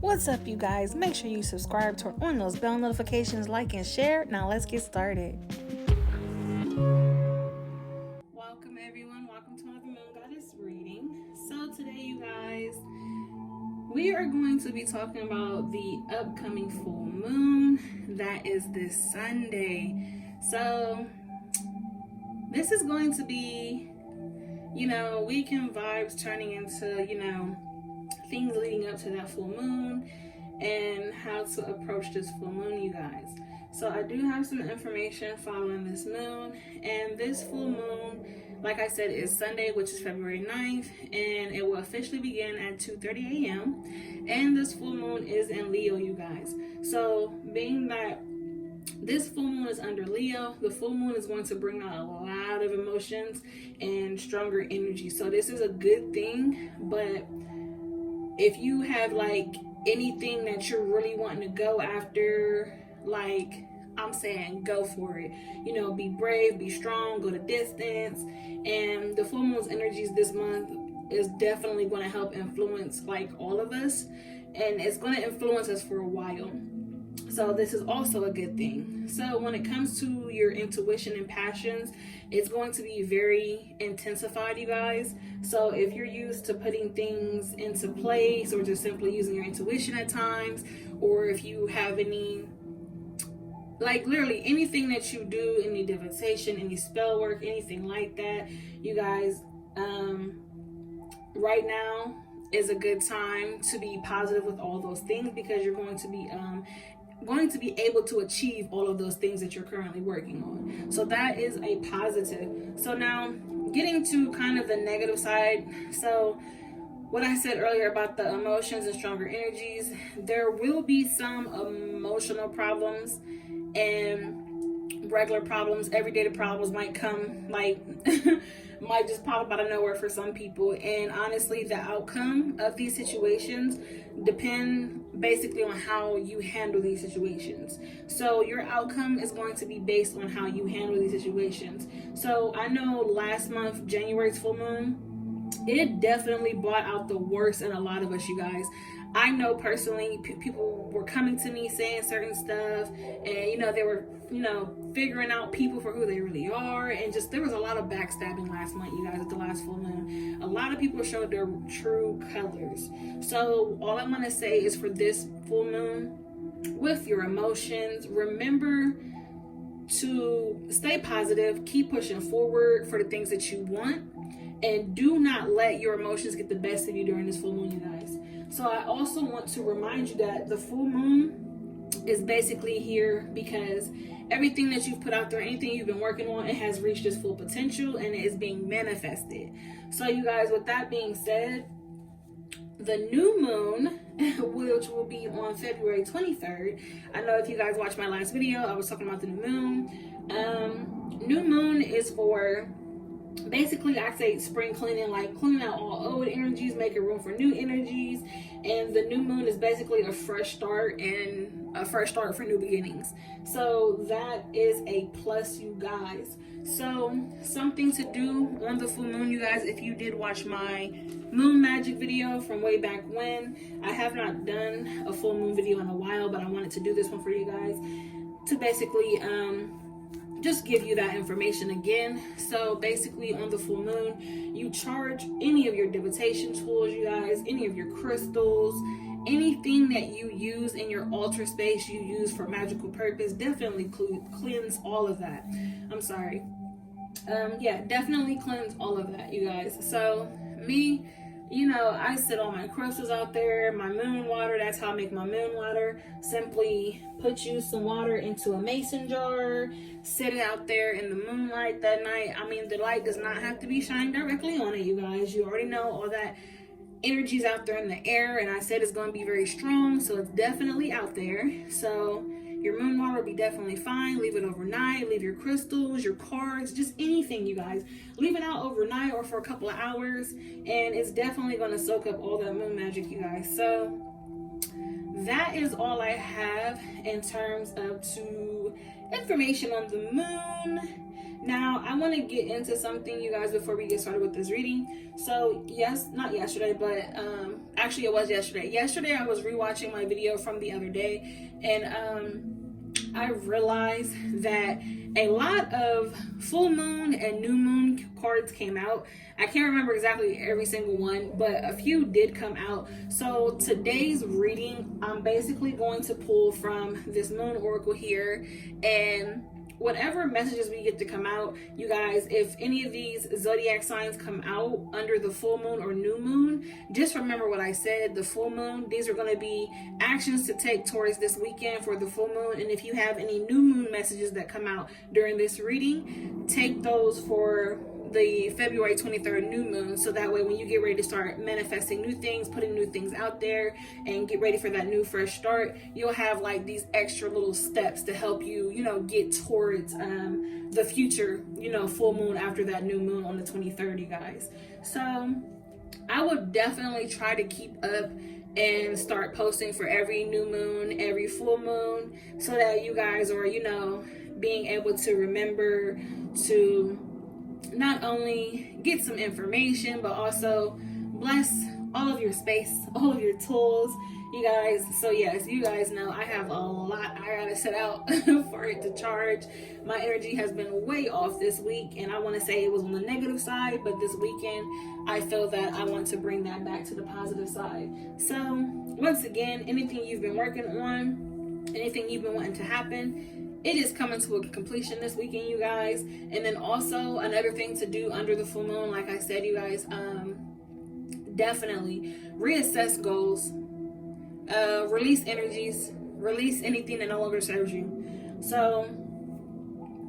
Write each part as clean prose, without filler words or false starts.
What's up, you guys? Make sure you subscribe, turn on those bell notifications, like and share. Now let's get started. Welcome everyone, welcome to another MoonGoddess reading. So today, you guys, we are going to be talking about the upcoming full moon that is this Sunday. So this is going to be, weekend vibes turning into, things leading up to that full moon and how to approach this full moon, you guys. So I do have some information following this moon, and this full moon, like I said, is Sunday, which is February 9th, and it will officially begin at 2:30 a.m. and this full moon is in Leo, you guys. So being that this full moon is under Leo, the full moon is going to bring out a lot of emotions and stronger energy. So this is a good thing, but if you have anything that you're really wanting to go after, I'm saying go for it. Be brave, be strong, go the distance. And the full moon's energies this month is definitely going to help influence all of us, and it's going to influence us for a while. So this is also a good thing. So when it comes to your intuition and passions, it's going to be very intensified, you guys. So if you're used to putting things into place or just simply using your intuition at times, or if you have any, literally anything that you do, any divination, any spell work, anything like that, you guys, right now is a good time to be positive with all those things, because you're going to be able to achieve all of those things that you're currently working on. So that is a positive. So now getting to kind of the negative side. So what I said earlier about the emotions and stronger energies, there will be some emotional problems and regular problems. Everyday problems might come, might just pop up out of nowhere for some people. And honestly, the outcome of these situations depend basically on how you handle these situations. So your outcome is going to be based on how you handle these situations. So I know last month, January's full moon, it definitely brought out the worst in a lot of us, you guys. I know personally, people were coming to me saying certain stuff, and they were figuring out people for who they really are, and just there was a lot of backstabbing last month, you guys, at the last full moon. A lot of people showed their true colors. So all I want to say is, for this full moon, with your emotions, remember to stay positive, keep pushing forward for the things that you want, and do not let your emotions get the best of you during this full moon, you guys. So I also want to remind you that the full moon is basically here because everything that you've put out there, anything you've been working on, it has reached its full potential and it is being manifested. So you guys, with that being said, the new moon, which will be on February 23rd. I know if you guys watched my last video, I was talking about the new moon. New moon is for basically, I say spring cleaning, cleaning out all old energies, making room for new energies. And the new moon is basically a fresh start and a fresh start for new beginnings. So that is a plus, you guys. So something to do on the full moon, you guys, if you did watch my moon magic video from way back when, I have not done a full moon video in a while, but I wanted to do this one for you guys to basically just give you that information again. So basically, on the full moon, you charge any of your divination tools, you guys, any of your crystals, anything that you use in your altar space, you use for magical purpose. Definitely cleanse all of that. I'm sorry. Definitely cleanse all of that, you guys. So me, I sit all my crystals out there, my moon water. That's how I make my moon water. Simply put some water into a mason jar, sit it out there in the moonlight that night. I mean, the light does not have to be shining directly on it, you guys. You already know all that energy's out there in the air, and I said it's going to be very strong, so it's definitely out there. So your moon water will be definitely fine. Leave it overnight. Leave your crystals, your cards, just anything, you guys. Leave it out overnight or for a couple of hours, and it's definitely going to soak up all that moon magic, you guys. So that is all I have in terms of information on the moon. Now, I want to get into something, you guys, before we get started with this reading. So, yes, not yesterday, but actually it was yesterday. Yesterday, I was rewatching my video from the other day, and I realized that a lot of full moon and new moon cards came out. I can't remember exactly every single one, but a few did come out. So today's reading, I'm basically going to pull from this moon oracle here, and whatever messages we get to come out, you guys, if any of these zodiac signs come out under the full moon or new moon, just remember what I said. The full moon, these are going to be actions to take towards this weekend for the full moon. And if you have any new moon messages that come out during this reading, take those for the February 23rd new moon, so that way when you get ready to start manifesting new things, putting new things out there, and get ready for that new fresh start, you'll have like these extra little steps to help you, you know, get towards the future, you know, full moon after that new moon on the 23rd, you guys. So I would definitely try to keep up and start posting for every new moon, every full moon, so that you guys are, you know, being able to remember to not only get some information, but also bless all of your space, all of your tools, you guys. So yes, you guys know I have a lot I gotta set out for it to charge. My energy has been way off this week, and I want to say it was on the negative side, but this weekend I feel that I want to bring that back to the positive side. So once again, anything you've been working on, anything you've been wanting to happen, it is coming to a completion this weekend, you guys. And then also another thing to do under the full moon, like I said, you guys, definitely reassess goals, release energies, release anything that no longer serves you. So,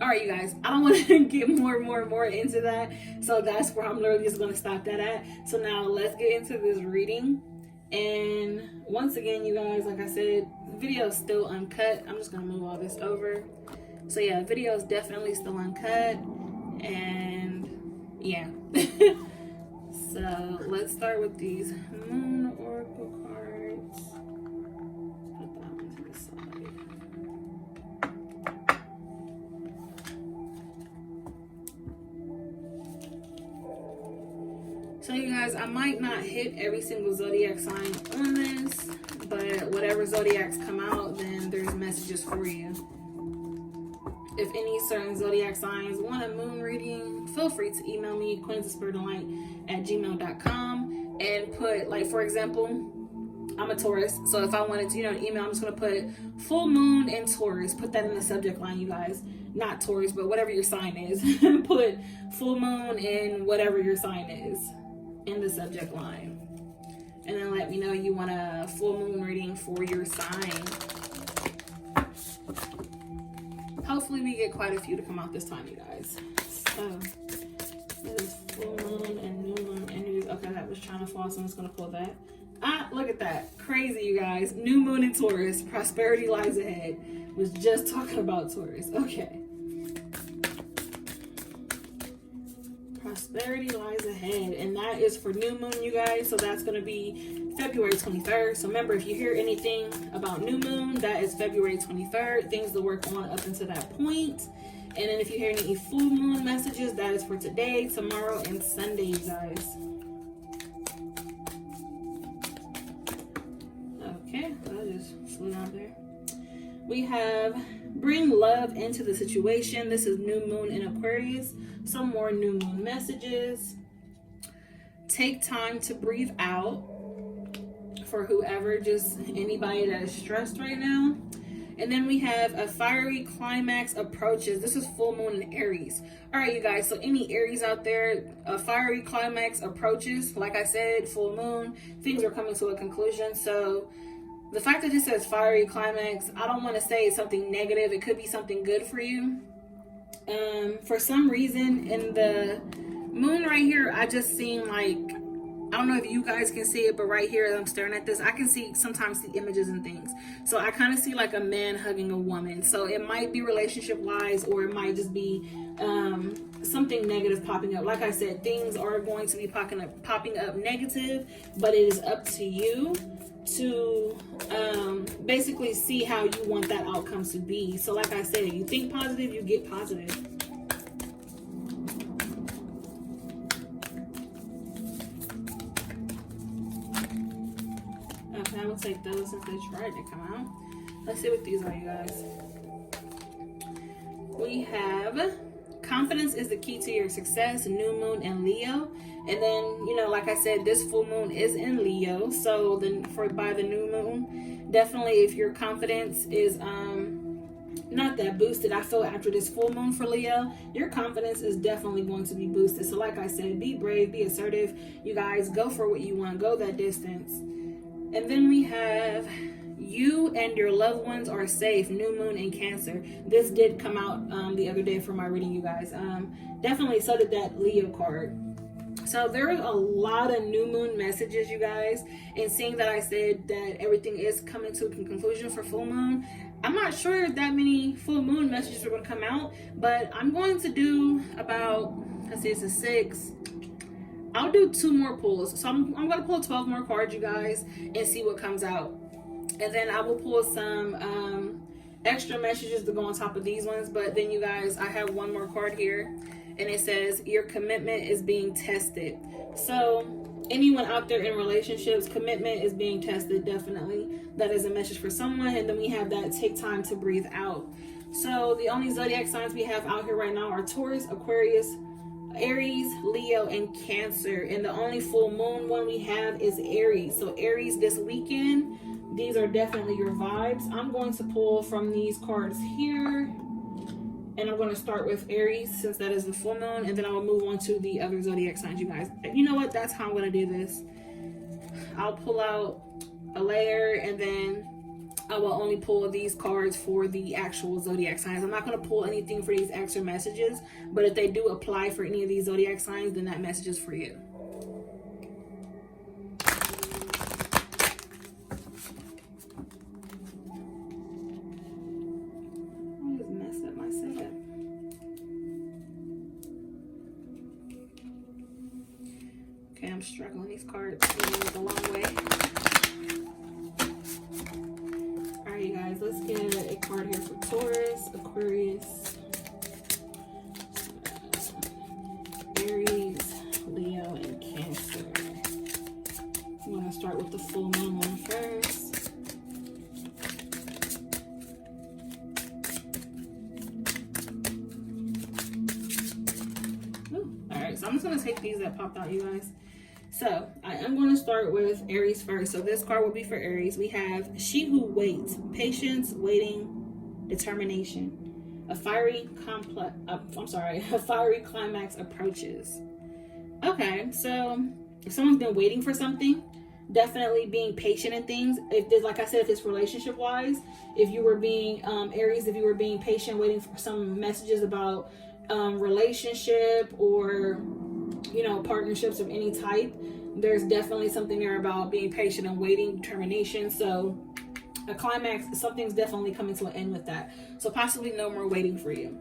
all right, you guys, I don't want to get more into that. So that's where I'm literally just going to stop that at. So now let's get into this reading. And once again, you guys, like I said, video is still uncut. I'm just gonna move all this over. So yeah, video is definitely still uncut, and yeah. So let's start with these moon oracle cards. Let's put that one to the side. So you guys, I might not hit every single zodiac sign on this, but whatever zodiacs come out, then there's messages for you. If any certain zodiac signs want a moon reading, feel free to email me, queensofspiritandlight@gmail.com, and put, like, for example, I'm a Taurus, so if I wanted to, you know, an email, I'm just going to put full moon in Taurus. Put that in the subject line, you guys. Not Taurus, but whatever your sign is. Put full moon in whatever your sign is in the subject line, and then let me know you want a full moon reading for your sign. Hopefully we get quite a few to come out this time, you guys. So this is full moon and new moon energies. Okay, that was trying to fall, so I'm just gonna pull that. Ah, look at that. Crazy, you guys. New moon in Taurus. Prosperity lies ahead. Was just talking about Taurus. Okay. Prosperity lies ahead, and that is for new moon, you guys. So that's going to be February 23rd. So remember, if you hear anything about new moon, that is February 23rd. Things to work on up until that point. And then if you hear any full moon messages, that is for today, tomorrow, and Sunday, you guys. Okay, that just flew out there. We have bring love into the situation. This is new moon in Aquarius. Some more new moon messages. Take time to breathe out for whoever, just anybody that is stressed right now. And then we have a fiery climax approaches. This is full moon in Aries. All right, you guys, so any Aries out there, a fiery climax approaches. Like I said, full moon, things are coming to a conclusion. So the fact that it says fiery climax, I don't want to say it's something negative. It could be something good for you. For some reason in the moon right here, I just seen like, I don't know if you guys can see it, but right here, I'm staring at this, I can sometimes see images and things. So I kind of see like a man hugging a woman. So it might be relationship wise, or it might just be something negative popping up. Like I said, things are going to be popping up negative, but it is up to you to basically see how you want that outcome to be. So like I said, you think positive, you get positive. like those since they tried to come out. Let's see what these are, you guys. We have confidence is the key to your success, new moon and Leo. And then, you know, like I said, this full moon is in Leo. So then by the new moon, definitely if your confidence is not that boosted, I feel after this full moon for Leo, your confidence is definitely going to be boosted. So like I said, be brave, be assertive. You guys, go for what you want, go that distance. And then we have you and your loved ones are safe, new moon in Cancer. This did come out the other day for my reading, you guys. Definitely so did that Leo card. So there are a lot of new moon messages, you guys. And seeing that I said that everything is coming to a conclusion for full moon, I'm not sure if that many full moon messages are going to come out, but I'm going to do about, let's see, it's a 6. I'll do 2 more pulls. So I'm going to pull 12 more cards, you guys, and see what comes out. And then I will pull some extra messages to go on top of these ones. But then, you guys, I have one more card here. And it says, your commitment is being tested. So anyone out there in relationships, commitment is being tested, definitely. That is a message for someone. And then we have that take time to breathe out. So the only zodiac signs we have out here right now are Taurus, Aquarius, Aries, Leo, and Cancer. And the only full moon one we have is Aries. So Aries this weekend, these are definitely your vibes. I'm going to pull from these cards here. And I'm going to start with Aries since that is the full moon. And then I will move on to the other zodiac signs, you guys. And you know what? That's how I'm going to do this. I'll pull out a layer and then I will only pull these cards for the actual zodiac signs. I'm not going to pull anything for these extra messages. But if they do apply for any of these zodiac signs, then that message is for you. Okay, I'm struggling. These cards a long way. Alright, you guys, let's get a card here for Taurus, Aquarius, Aries, Leo, and Cancer. I'm going to start with the full moon one first. Alright, so I'm just going to take these that popped out, you guys. So I am going to start with Aries first. So this card will be for Aries. We have she who waits, patience, waiting, determination. A fiery climax approaches. Okay, so if someone's been waiting for something, definitely being patient in things. If there's, like I said, if it's relationship wise, if you were being Aries, if you were being patient, waiting for some messages about relationship or, you know, partnerships of any type, there's definitely something there about being patient and waiting, determination. So a climax, something's definitely coming to an end with that. So possibly no more waiting for you.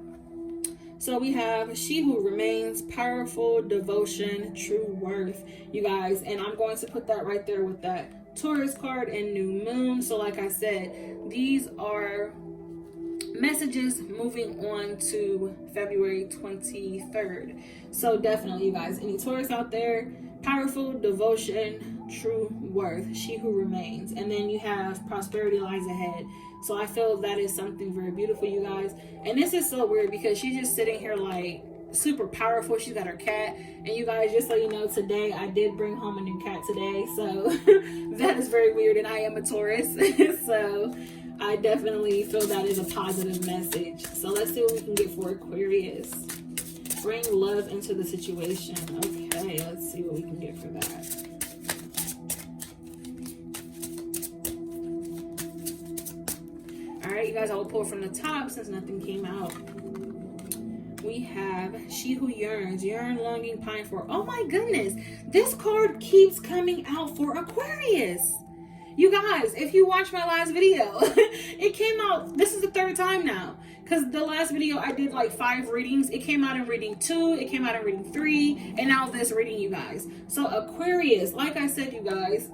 So we have she who remains, powerful, devotion, true worth, you guys. And I'm going to put that right there with that Taurus card and new moon. So like I said, these are messages moving on to February 23rd. So definitely, you guys, any Taurus out there, powerful, devotion, true worth, she who remains. And then you have prosperity lies ahead. So I feel that is something very beautiful, you guys. And this is so weird because she's just sitting here like super powerful. She's got her cat. And you guys, just so you know, today I did bring home a new cat today. So that is very weird. And I am a Taurus. So I definitely feel that is a positive message. So let's see what we can get for Aquarius. Bring love into the situation. Okay, let's see what we can get for that. Alright, you guys, I will pull from the top since nothing came out. We have she who yearns, yearn, longing, pine for. Oh my goodness, this card keeps coming out for Aquarius. You guys, if you watch my last video, it came out, this is the 3rd time now. Because the last video I did like 5 readings. It came out in reading 2, it came out in reading 3, and now this reading, you guys. So Aquarius, like I said, you guys,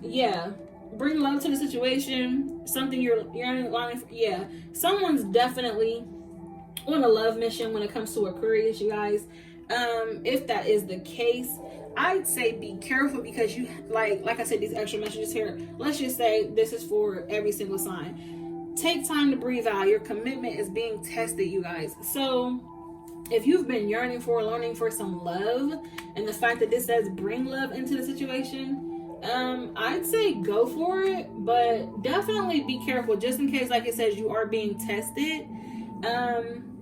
yeah, bring love to the situation. Something you're in line for. Yeah, someone's definitely on a love mission when it comes to Aquarius, you guys. If that is the case, I'd say be careful, because you, like I said, these extra messages here, let's just say this is for every single sign. Take time to breathe out. Your commitment is being tested, you guys. So if you've been yearning for, longing for some love, and the fact that this says bring love into the situation, I'd say go for it, but definitely be careful, just in case, like it says, you are being tested.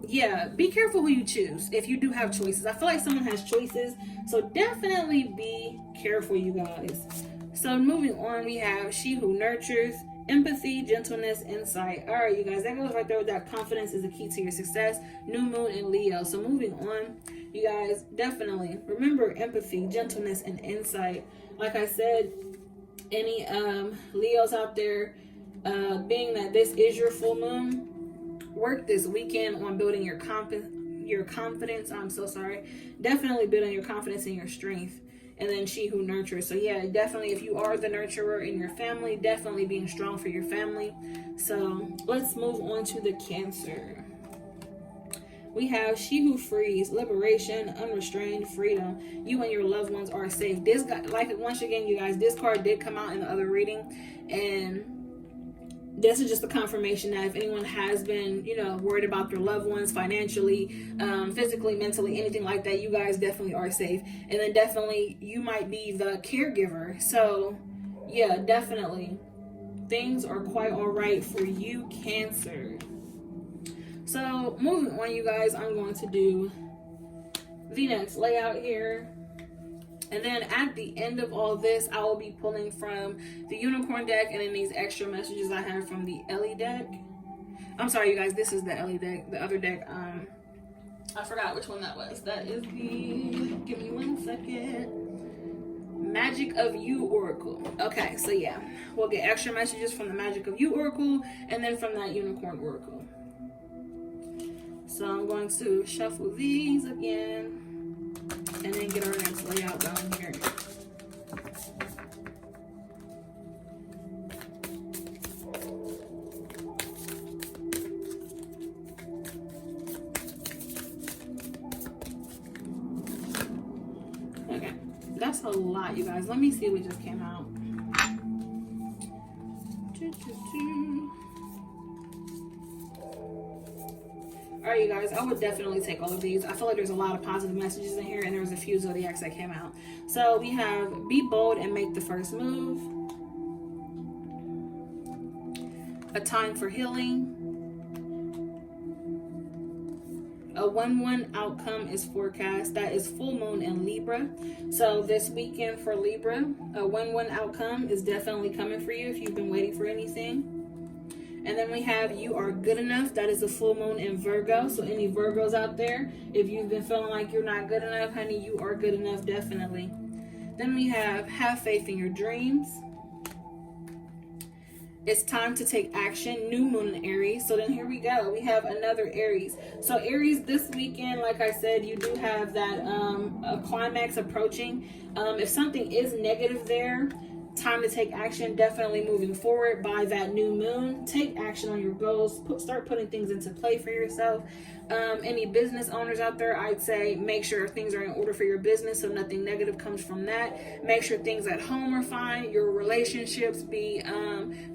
Yeah, be careful who you choose if you do have choices. I feel like someone has choices, so definitely be careful, you guys. So moving on, we have she who nurtures, empathy, gentleness, insight. All right, you guys, that goes right there with that. Confidence is the key to your success. New moon in Leo. So moving on, you guys, definitely remember empathy, gentleness, and insight. Like I said, any Leos out there, being that this is your full moon, work this weekend on building your confidence. I'm so sorry. Definitely building your confidence and your strength. And then she who nurtures. So yeah, definitely, if you are the nurturer in your family, definitely being strong for your family. So let's move on to the Cancer. We have she who frees, liberation, unrestrained freedom. You and your loved ones are safe. This guy, like, once again, you guys, this card did come out in the other reading, and this is just a confirmation that if anyone has been, worried about their loved ones financially, physically, mentally, anything like that, you guys definitely are safe. And then definitely you might be the caregiver. So yeah, definitely things are quite all right for you, Cancer. So moving on, you guys, I'm going to do the next layout here. And then at the end of all this, I will be pulling from the Unicorn deck, and then these extra messages I have from the Ellie deck. I'm sorry, you guys, this is the Ellie deck. The other deck, I forgot which one that was. That is the, give me 1 second, Magic of You Oracle. Okay, so yeah, we'll get extra messages from the Magic of You Oracle, and then from that Unicorn Oracle. So I'm going to shuffle these again, and then get our next layout down here. Okay, that's a lot, you guys. Let me see what just came out. Alright, you guys, I would definitely take all of these. I feel like there's a lot of positive messages in here, and there's a few zodiacs that came out. So we have be bold and make the first move. A time for healing. A 1-1 outcome is forecast. That is full moon in Libra. So this weekend for Libra, a 1-1 outcome is definitely coming for you if you've been waiting for anything. And then we have you are good enough. That is a full moon in Virgo. So any Virgos out there, if you've been feeling like you're not good enough, honey, you are good enough, definitely. Then we have faith in your dreams. It's time to take action. New moon in Aries. So then here we go. We have another Aries. So Aries, this weekend, like I said, you do have that a climax approaching. If something is negative there, time to take action. Definitely moving forward by that new moon. Take action on your goals. Start putting things into play for yourself. Any business owners out there, I'd say make sure things are in order for your business so nothing negative comes from that. Make sure things at home are fine. Your relationships, be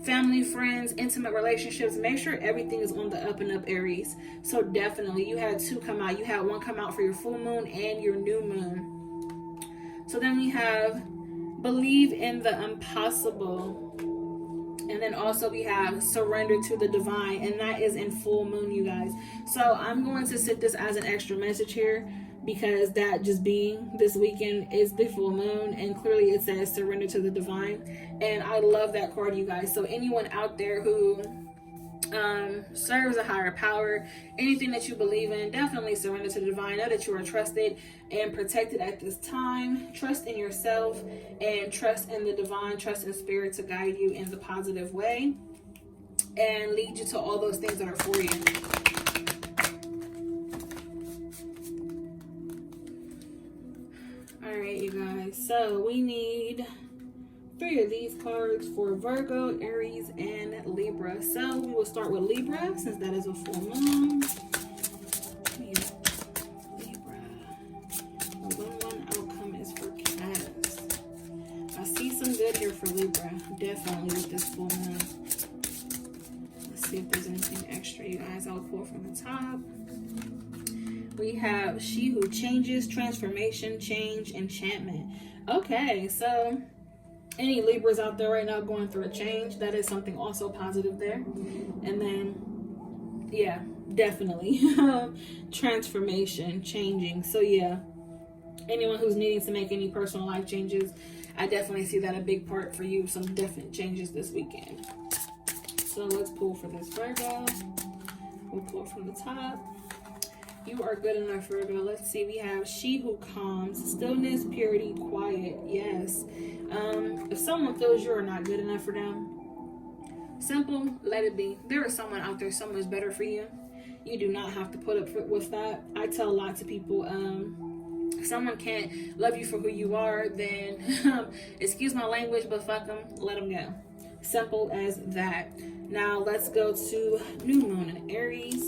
family, friends, intimate relationships. Make sure everything is on the up and up, Aries. So definitely, you had two come out. You had one come out for your full moon and your new moon. So then we have believe in the impossible. And then also we have surrender to the divine, and that is in full moon, you guys. So I'm going to sit this as an extra message here, because that just being this weekend is the full moon, and clearly it says surrender to the divine. And I love that card, you guys. So anyone out there who serves a higher power, anything that you believe in, definitely surrender to the divine. Know that you are trusted and protected at this time. Trust in yourself and trust in the divine. Trust in spirit to guide you in the positive way and lead you to all those things that are for you. All right, you guys, so we need 3 of these cards for Virgo, Aries, and Libra. So we will start with Libra, since that is a full moon. Libra. The 1-1 outcome is for Cat. with this full moon. Let's see if there's anything extra, you guys. I'll pull from the top. We have she who changes, transformation, change, enchantment. Okay, so any Libras out there right now going through a change, that is something also positive there. And then, yeah, definitely transformation, changing. So yeah, anyone who's needing to make any personal life changes, I definitely see that a big part for you. Some definite changes this weekend. So let's pull for this Virgo. We'll pull from the top. You are good enough, Virgo. Let's see. We have she who calms, stillness, purity, quiet. Yes. If someone feels you are not good enough for them, simple, let it be. There is someone out there, someone is better for you. You do not have to put up with that. I tell lots of people, if someone can't love you for who you are, then excuse my language, but fuck them, let them go. Simple as that. Now let's go to new moon in Aries.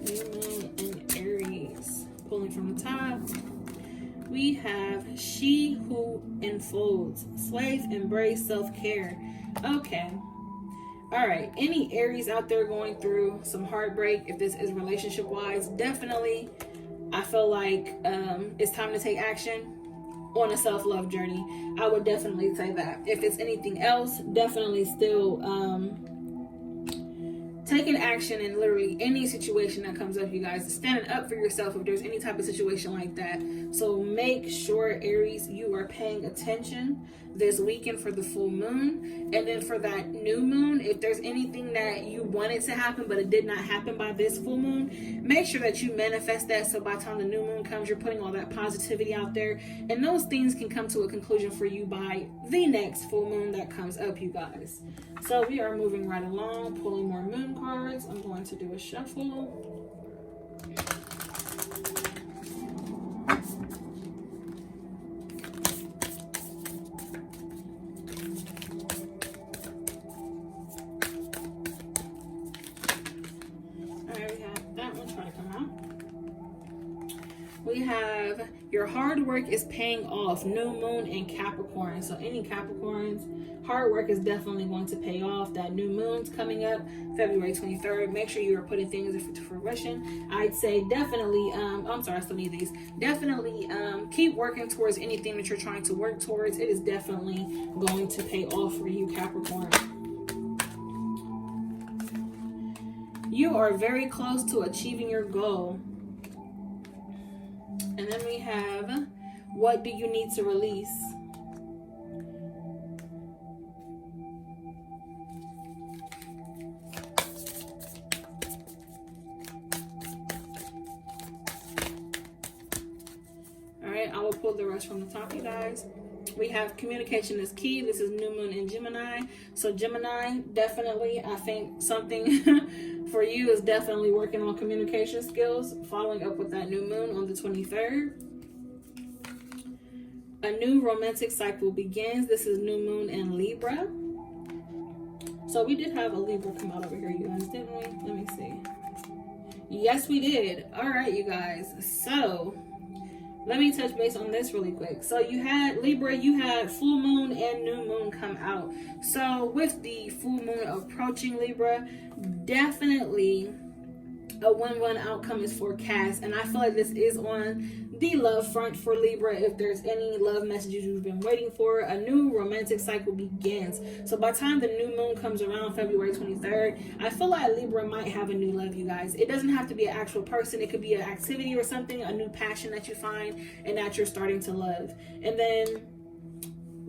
New moon in Aries. Pulling from the top. We have she who enfolds, slave, embrace, self-care. Okay. All right. Any Aries out there going through some heartbreak, if this is relationship-wise, definitely, I feel like it's time to take action on a self-love journey. I would definitely say that. If it's anything else, definitely still taking action in literally any situation that comes up, you guys. Standing up for yourself if there's any type of situation like that. So make sure, Aries, you are paying attention this weekend for the full moon. And then for that new moon, if there's anything that you wanted to happen but it did not happen by this full moon, make sure that you manifest that, so by the time the new moon comes, you're putting all that positivity out there, and those things can come to a conclusion for you by the next full moon that comes up, you guys. So we are moving right along, pulling more moon cards. I'm going to do a shuffle. We have your hard work is paying off. New moon in Capricorn. So any Capricorns, hard work is definitely going to pay off. That new moon's coming up February 23rd. Make sure you are putting things into fruition. I'd say definitely, I'm sorry, I still need these. Definitely keep working towards anything that you're trying to work towards. It is definitely going to pay off for you, Capricorn. You are very close to achieving your goal. And then we have, what do you need to release? All right, I will pull the rest from the top, you guys. We have communication is key. This is new moon in Gemini. So Gemini, definitely, I think something for you is definitely working on communication skills, following up with that new moon on the 23rd. A new romantic cycle begins. This is new moon in Libra. So we did have a Libra come out over here, you guys, didn't we? Let me see. Yes, we did. All right, you guys. So let me touch base on this really quick. So you had Libra, you had full moon and new moon come out. So with the full moon approaching Libra, definitely a 1-1 outcome is forecast. And I feel like this is on the love front for Libra. If there's any love messages you've been waiting for, a new romantic cycle begins. So by the time the new moon comes around February 23rd, I feel like Libra might have a new love, you guys. It doesn't have to be an actual person. It could be an activity or something, a new passion that you find and that you're starting to love. And then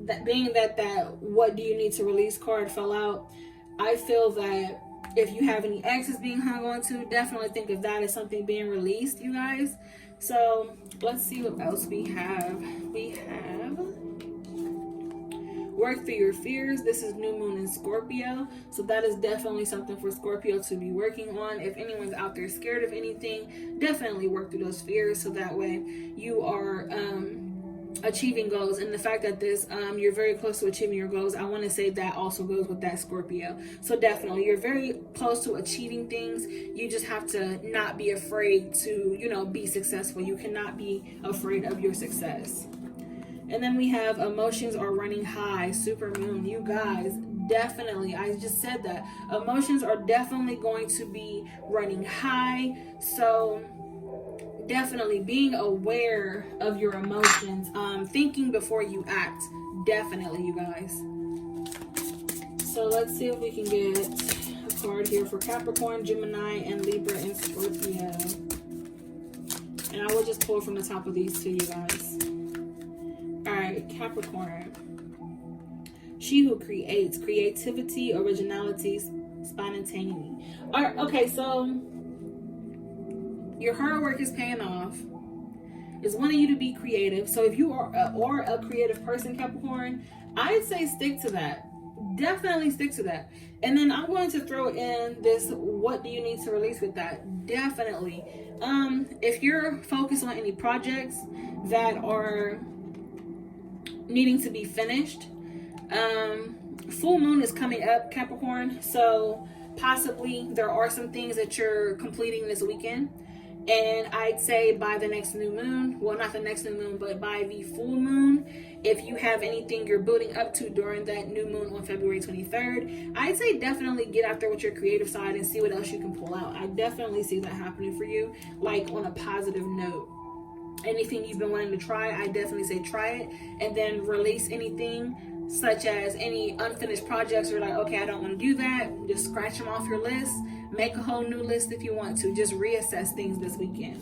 that being that what do you need to release card fell out, I feel that if you have any exes being hung on to, definitely think of that as something being released, you guys. So let's see what else we have. We have work through your fears. This is new moon in Scorpio. So that is definitely something for Scorpio to be working on. If anyone's out there scared of anything, definitely work through those fears so that way you are achieving goals. And the fact that this you're very close to achieving your goals, I want to say that also goes with that Scorpio. So definitely you're very close to achieving things. You just have to not be afraid to be successful. You cannot be afraid of your success. And then we have emotions are running high, super moon. You guys, definitely, I just said that. Emotions are definitely going to be running high. So definitely being aware of your emotions, thinking before you act. Definitely, you guys. So let's see if we can get a card here for Capricorn, Gemini, and Libra, and Scorpio. And I will just pull from the top of these two, you guys. Alright, Capricorn. She who creates, creativity, originality, spontaneity. Alright, okay, so your hard work is paying off. It's wanting you to be creative. So if you are a creative person, Capricorn, I'd say stick to that. Definitely stick to that. And then I'm going to throw in this, what do you need to release with that? Definitely. If you're focused on any projects that are needing to be finished, full moon is coming up, Capricorn. So possibly there are some things that you're completing this weekend. And I'd say by the next new moon, well, not the next new moon, but by the full moon, if you have anything you're building up to during that new moon on February 23rd, I'd say definitely get out there with your creative side and see what else you can pull out. I definitely see that happening for you, like on a positive note. Anything you've been wanting to try, I definitely say try it, and then release anything such as any unfinished projects or like, okay, I don't want to do that. Just scratch them off your list. Make a whole new list if you want to. Just reassess things this weekend.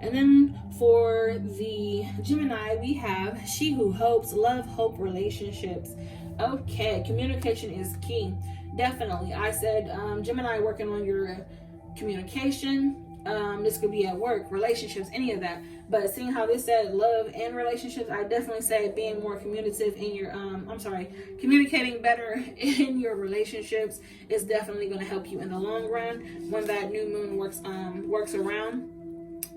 And then for the Gemini, we have she who hopes, love, hope, relationships. Okay, communication is key. Definitely. I said Gemini, working on your communication. This could be at work, relationships, any of that. But seeing how this said love and relationships, I definitely say being more communicative in your communicating better in your relationships is definitely going to help you in the long run when that new moon works around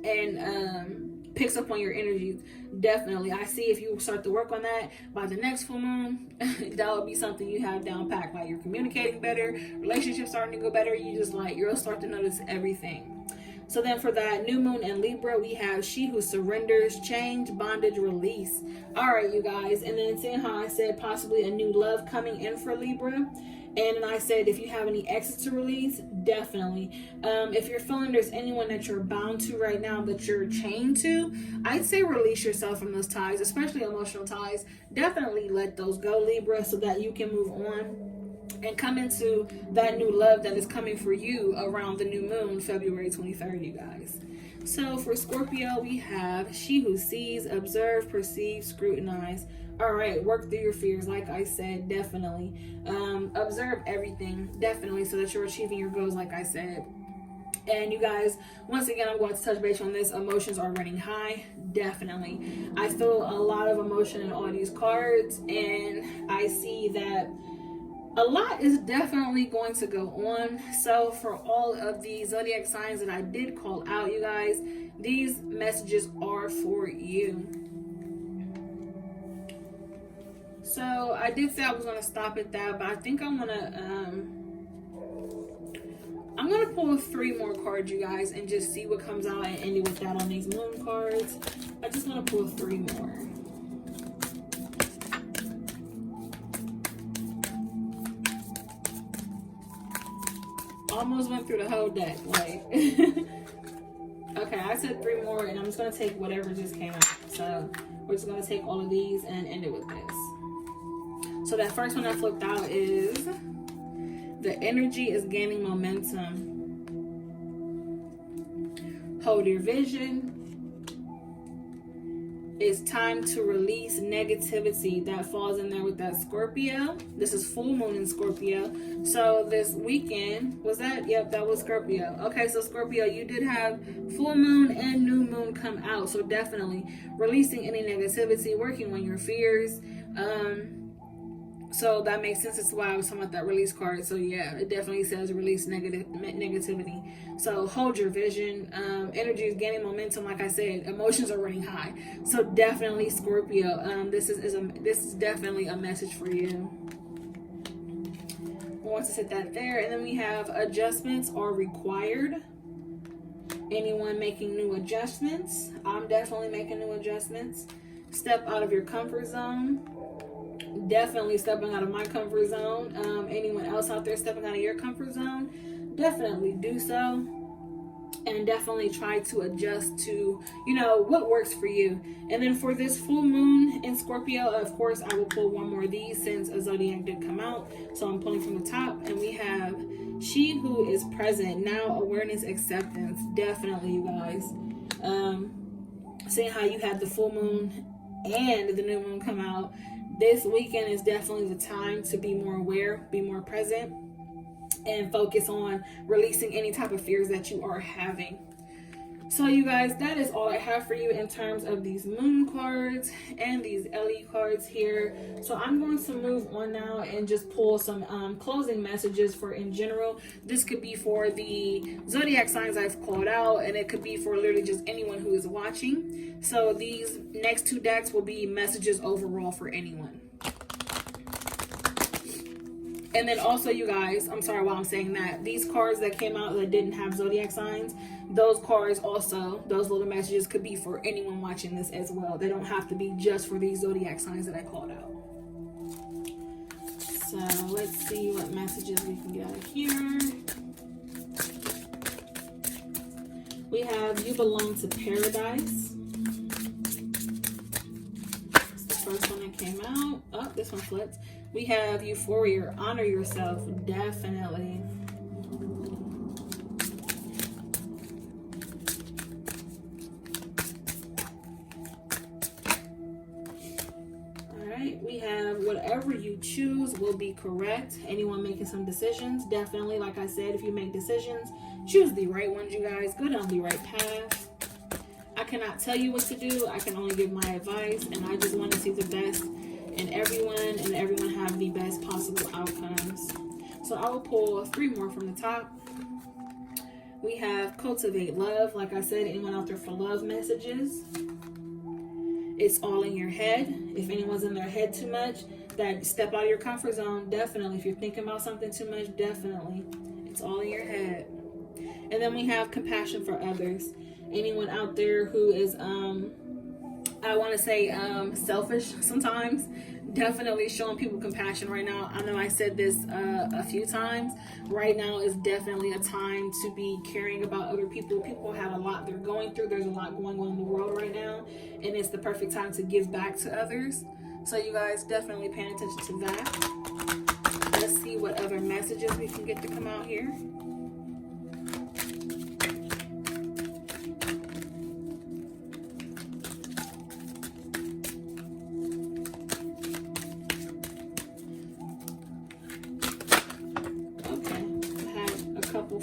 and picks up on your energy. Definitely, I see if you start to work on that by the next full moon, that would be something you have down packed. Like you're communicating better, relationships starting to go better. You'll start to notice everything. So then for that new moon in Libra, we have she who surrenders, change, bondage, release. All right, you guys. And then seeing how I said possibly a new love coming in for Libra. And then I said if you have any exits to release, definitely. If you're feeling there's anyone that you're bound to right now that you're chained to, I'd say release yourself from those ties, especially emotional ties. Definitely let those go, Libra, so that you can move on and come into that new love that is coming for you around the new moon, February 23rd, you guys. So for Scorpio, we have she who sees, observe, perceive, scrutinize. All right, work through your fears. Like I said, definitely. Observe everything, definitely, so that you're achieving your goals, like I said. And you guys, once again, I'm going to touch base on this. Emotions are running high. Definitely. I feel a lot of emotion in all these cards, and I see that a lot is definitely going to go on. So for all of the zodiac signs that I did call out, you guys, these messages are for you. So I did say I was going to stop at that, but I think I'm gonna pull 3 more cards, you guys, and just see what comes out and end it with that on these moon cards. I just want to pull 3 more. Almost went through the whole deck, like. Okay, I said 3 more, and I'm just gonna take whatever just came out. So we're just gonna take all of these and end it with this. So that first one I flipped out is the energy is gaining momentum. Hold your vision. It's time to release negativity. That falls in there with that Scorpio. This is full moon in Scorpio. So this weekend, was that? Yep, that was Scorpio. Okay, so Scorpio, you did have full moon and new moon come out. So definitely releasing any negativity, working on your fears. So that makes sense. That's why I was talking about that release card. So yeah, it definitely says release negativity. So hold your vision. Energy is gaining momentum. Like I said, emotions are running high. So definitely Scorpio. This is definitely a message for you. I want to set that there. And then we have adjustments are required. Anyone making new adjustments? I'm definitely making new adjustments. Step out of your comfort zone. Definitely stepping out of my comfort zone. Anyone else out there stepping out of your comfort zone, definitely do so. And definitely try to adjust to, you know, what works for you. And then for this full moon in Scorpio, of course, I will pull one more of these since a zodiac did come out. So I'm pulling from the top, and we have she who is present now, awareness, acceptance. Definitely, you guys. Seeing how you had the full moon and the new moon come out, this weekend is definitely the time to be more aware, be more present, and focus on releasing any type of fears that you are having. So you guys, that is all I have for you in terms of these moon cards and these LE cards here. So I'm going to move on now and just pull some closing messages for in general. This could be for the zodiac signs I've called out, and it could be for literally just anyone who is watching. So these next two decks will be messages overall for anyone. And then also, you guys, I'm sorry while I'm saying that, these cards that came out that didn't have zodiac signs, those cards also, those little messages could be for anyone watching this as well. They don't have to be just for these zodiac signs that I called out. So let's see what messages we can get out of here. We have you belong to paradise. It's the first one that came out. Oh, this one flipped. We have euphoria, honor yourself, definitely. All right, we have whatever you choose will be correct. Anyone making some decisions, definitely, like I said, if you make decisions, choose the right ones, you guys. Go down the right path. I cannot tell you what to do. I can only give my advice, and I just want to see the best and everyone have the best possible outcomes. So I will pull 3 more from the top. We have cultivate love. Like I said, anyone out there for love messages, it's all in your head. If anyone's in their head too much, that step out of your comfort zone, definitely. If you're thinking about something too much, definitely, it's all in your head. And then we have compassion for others. Anyone out there who is I want to say selfish sometimes, definitely showing people compassion right now. I know I said this a few times. Right now is definitely a time to be caring about other people. People have a lot they're going through. There's a lot going on in the world right now, and it's the perfect time to give back to others. So you guys definitely paying attention to that. Let's see what other messages we can get to come out here.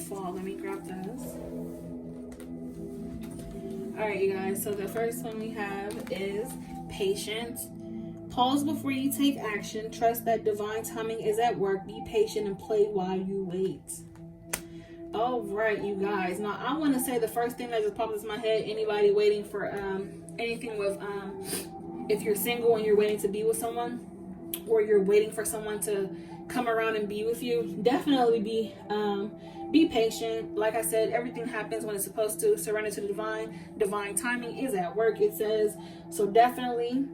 Fall. Let me grab those. All right, you guys. So the first one we have is patience. Pause before you take action. Trust that divine timing is at work. Be patient and play while you wait. All right, you guys. Now I want to say the first thing that just popped into my head. Anybody waiting for anything with if you're single and you're waiting to be with someone, or you're waiting for someone to come around and be with you, definitely be patient. Like I said, everything happens when it's supposed to. Surrender to the divine timing is at work, it says. So definitely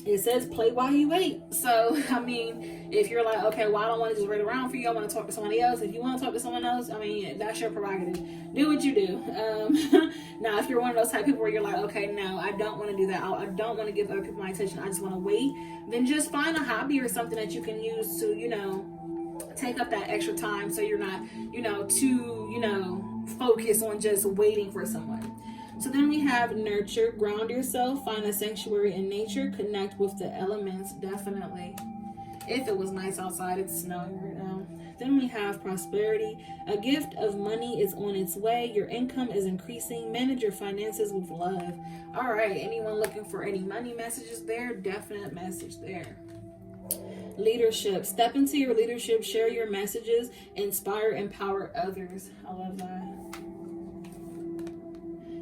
it says play while you wait. So I mean, if you're like, okay, well, I don't want to just wait around for you, I want to talk to somebody else. If you want to talk to someone else, I mean, that's your prerogative. Do what you do. Now if you're one of those type of people where you're like, okay, no, I don't want to do that, I don't want to give other people my attention, I just want to wait, then just find a hobby or something that you can use to, you know, take up that extra time, so you're not, you know, too, you know, focused on just waiting for someone. So then we have nurture, ground yourself, find a sanctuary in nature, connect with the elements, definitely. If it was nice outside, it's snowing right now. Then we have prosperity. A gift of money is on its way. Your income is increasing. Manage your finances with love. All right, anyone looking for any money messages there? Definite message there. Leadership. Step into your leadership. Share your messages. Inspire, empower others. I love that.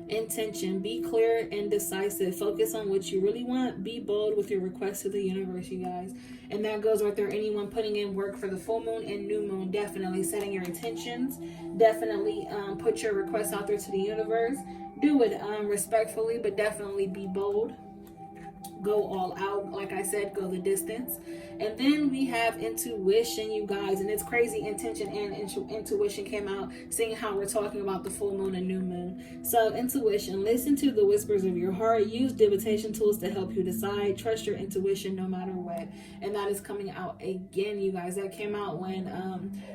Intention. Be clear and decisive. Focus on what you really want. Be bold with your requests to the universe, you guys. And that goes right there. Anyone putting in work for the full moon and new moon, definitely setting your intentions. Definitely put your requests out there to the universe. Do it respectfully, but definitely be bold. go all out. Like I said, go the distance. And then we have intuition, you guys, and it's crazy. Intention and intuition came out, seeing how we're talking about the full moon and new moon. So intuition, listen to the whispers of your heart, use divination tools to help you decide, trust your intuition no matter what. And that is coming out again, you guys. That came out when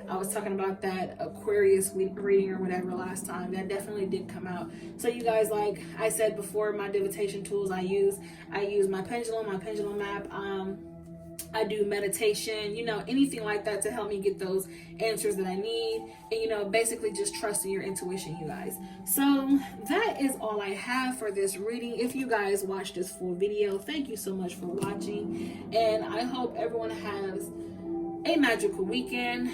I was talking about that Aquarius reading or whatever last time. That definitely did come out. So you guys, like I said before, my divination tools I use my pendulum map. I do meditation, anything like that to help me get those answers that I need. And, basically just trusting your intuition, you guys. So that is all I have for this reading. If you guys watched this full video, thank you so much for watching. And I hope everyone has a magical weekend.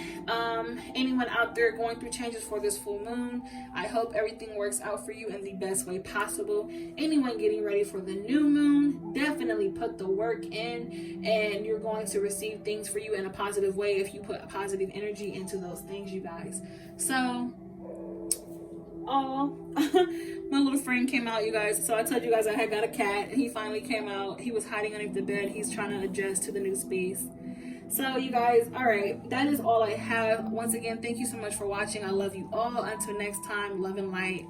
Anyone out there going through changes for this full moon, I hope everything works out for you in the best way possible. Anyone getting ready for the new moon, definitely put the work in, and you're going to receive things for you in a positive way if you put positive energy into those things, you guys. So my little friend came out, you guys. So I told you guys I had got a cat, and he finally came out. He was hiding underneath the bed. He's trying to adjust to the new space. So you guys, all right, that is all I have. Once again, thank you so much for watching. I love you all. Until next time, love and light.